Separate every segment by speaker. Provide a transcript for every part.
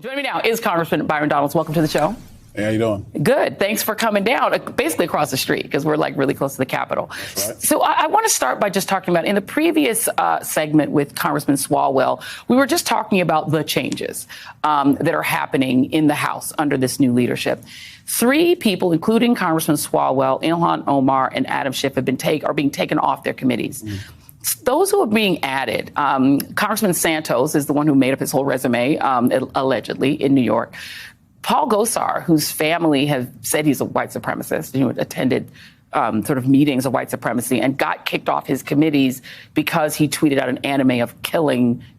Speaker 1: Joining me now is Congressman Byron Donalds. Welcome to the show.
Speaker 2: Hey, how you doing?
Speaker 1: Good. Thanks for coming down, basically across the street, because we're like really close to the Capitol.
Speaker 2: That's right.
Speaker 1: So I want to start by just talking about, in the previous segment with Congressman Swalwell, we were just talking about the changes that are happening in the House under this new leadership. 3 people, including Congressman Swalwell, Ilhan Omar, and Adam Schiff, are being taken off their committees. Those who are being added, Congressman Santos is the one who made up his whole resume, allegedly, in New York. Paul Gosar, whose family have said he's a white supremacist, attended sort of meetings of white supremacy and got kicked off his committees because he tweeted out an anime of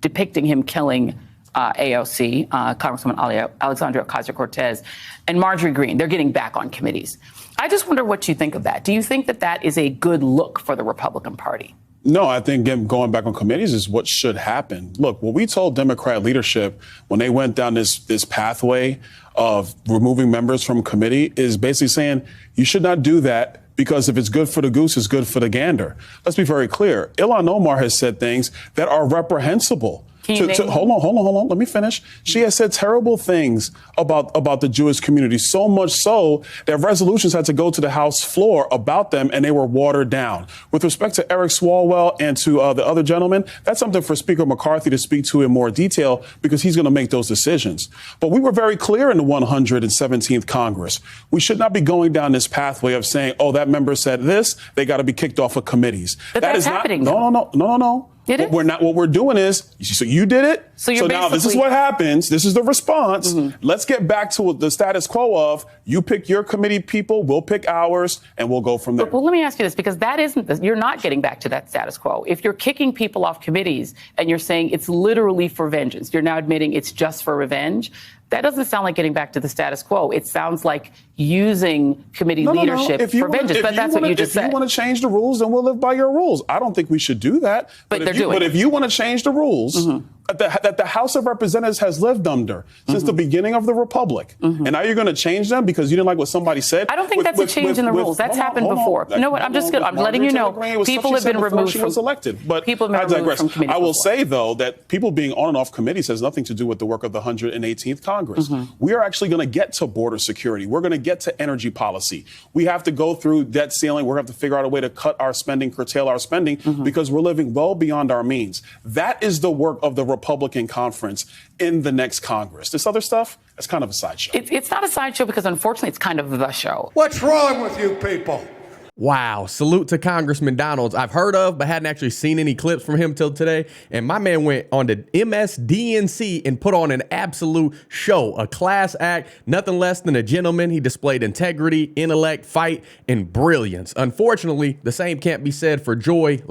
Speaker 1: depicting him killing AOC, Congresswoman Alexandria Ocasio-Cortez, and Marjorie Greene. They're getting back on committees. I just wonder what you think of that. Do you think that that is a good look for the Republican Party?
Speaker 2: No, I think going back on committees is what should happen. Look, what we told Democrat leadership when they went down this pathway of removing members from committee is basically saying you should not do that because if it's good for the goose, it's good for the gander. Let's be very clear. Ilhan Omar has said things that are reprehensible. Hold on. Let me finish. She has said terrible things about the Jewish community, so much so that resolutions had to go to the House floor about them, and they were watered down. With respect to Eric Swalwell and to the other gentleman, that's something for Speaker McCarthy to speak to in more detail because he's going to make those decisions. But we were very clear in the 117th Congress. We should not be going down this pathway of saying, oh, that member said this, they got to be kicked off of committees.
Speaker 1: But that's happening.
Speaker 2: No. What we're doing is, so you did it. So now this is what happens. This is the response. Let's get back to the status quo of you pick your committee people, we'll pick ours, and we'll go from there.
Speaker 1: Well, let me ask you this, because you're not getting back to that status quo. If you're kicking people off committees and you're saying it's literally for vengeance, you're now admitting it's just for revenge. That doesn't sound like getting back to the status quo. It sounds like using committee leadership for vengeance. But that's what you just said.
Speaker 2: If you want to change the rules, then we'll live by your rules. I don't think we should do that. But if you want to change the rules that the House of Representatives has lived under since the beginning of the Republic, and now you're going to change them because you didn't like what somebody said.
Speaker 1: I don't think that's a change in the rules. That's happened before. You know what? I'm letting you know. People have been removed from
Speaker 2: elected. But
Speaker 1: people have been removed from committees.
Speaker 2: I will say, though, that people being on and off committees has nothing to do with the work of the 118th Congress. We are actually going to get to border security. We're going to get to energy policy. We have to go through debt ceiling. We're going to have to figure out a way to cut our spending, curtail our spending, because we're living well beyond our means. That is the work of the Republican Conference in the next Congress. This other stuff, that's kind of a sideshow.
Speaker 1: It's not a sideshow because, unfortunately, it's kind of the show.
Speaker 3: What's wrong with you people?
Speaker 4: Wow. Salute to Congressman Donalds. I've heard of, but hadn't actually seen any clips from him till today. And my man went on to MSNBC and put on an absolute show, a class act, nothing less than a gentleman. He displayed integrity, intellect, fight, and brilliance. Unfortunately, the same can't be said for Joy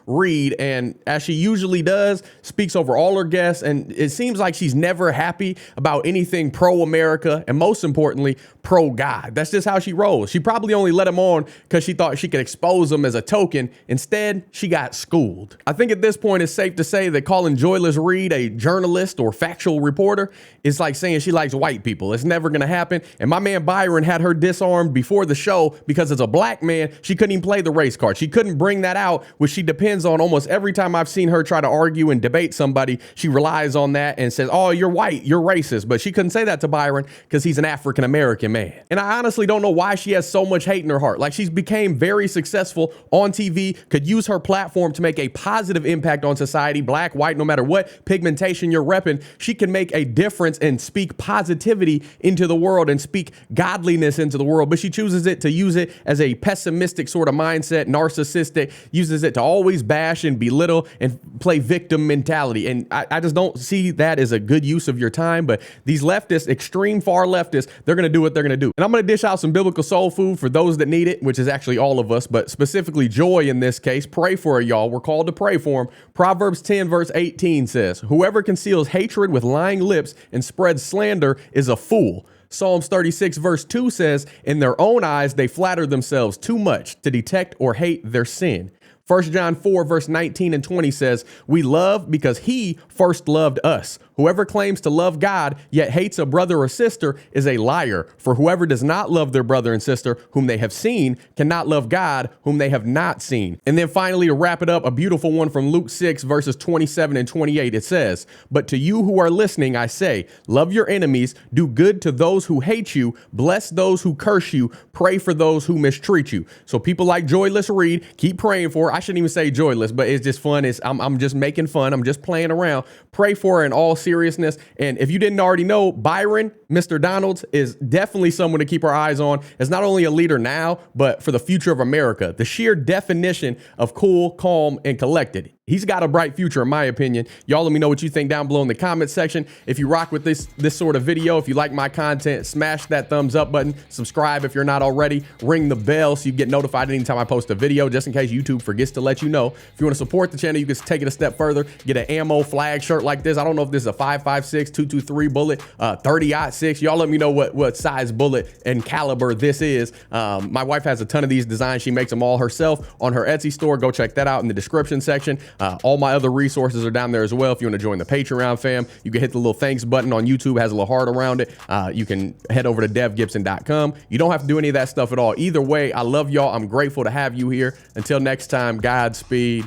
Speaker 4: Reid. And as she usually does, speaks over all her guests. And it seems like she's never happy about anything pro-America and, most importantly, pro-God. That's just how she rolls. She probably only let him on because she thought she could expose him as a token. Instead, she got schooled. I think at this point it's safe to say that calling Joyless Reid a journalist or factual reporter is like saying she likes white people. It's never going to happen. And my man Byron had her disarmed before the show because as a black man, she couldn't even play the race card. She couldn't bring that out, which she depends on almost every time I've seen her try to argue and debate somebody. She relies on that and says, oh, you're white, you're racist. But she couldn't say that to Byron because he's an African-American man. And I honestly don't know why she has so much hate in her heart. Like, she's became very successful on TV, could use her platform to make a positive impact on society, black, white, no matter what pigmentation you're repping. She can make a difference and speak positivity into the world and speak godliness into the world. But she chooses to use it as a pessimistic sort of mindset, narcissistic, uses it to always bash and belittle and play victim mentality. And I just don't see that as a good use of your time. But these leftists, extreme far leftists, they're going to do what they're going to do. And I'm going to dish out some biblical soul food for those that need it, which is actually all of us, but specifically Joy in this case. Pray for her, y'all. We're called to pray for him. Proverbs 10 verse 18 says, whoever conceals hatred with lying lips and spreads slander is a fool. Psalms 36 verse 2 says, in their own eyes they flatter themselves too much to detect or hate their sin. 1 John 4, verse 19 and 20 says, we love because he first loved us. Whoever claims to love God yet hates a brother or sister is a liar. For whoever does not love their brother and sister whom they have seen cannot love God whom they have not seen. And then finally, to wrap it up, a beautiful one from Luke 6, verses 27 and 28. It says, but to you who are listening, I say, love your enemies, do good to those who hate you, bless those who curse you, pray for those who mistreat you. So people like Joyless Reed, keep praying for her. I shouldn't even say joyless, but it's just fun. I'm just making fun. I'm just playing around. Pray for her in all seriousness. And if you didn't already know, Byron, Mr. Donalds, is definitely someone to keep our eyes on as not only a leader now, but for the future of America. The sheer definition of cool, calm, and collected. He's got a bright future, in my opinion. Y'all let me know what you think down below in the comment section. If you rock with this sort of video, if you like my content, smash that thumbs up button. Subscribe if you're not already. Ring the bell so you get notified anytime I post a video, just in case YouTube forgets to let you know. If you want to support the channel, you can take it a step further. Get an ammo flag shirt like this. I don't know if this is a 5.56, 223 bullet, 30-06. Y'all let me know what size bullet and caliber this is. My wife has a ton of these designs. She makes them all herself on her Etsy store. Go check that out in the description section. All my other resources are down there as well. If you want to join the Patreon fam, you can hit the little thanks button on YouTube. It has a little heart around it. You can head over to dgibson.com. You don't have to do any of that stuff at all. Either way, I love y'all. I'm grateful to have you here. Until next time, Godspeed.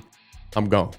Speaker 4: I'm gone.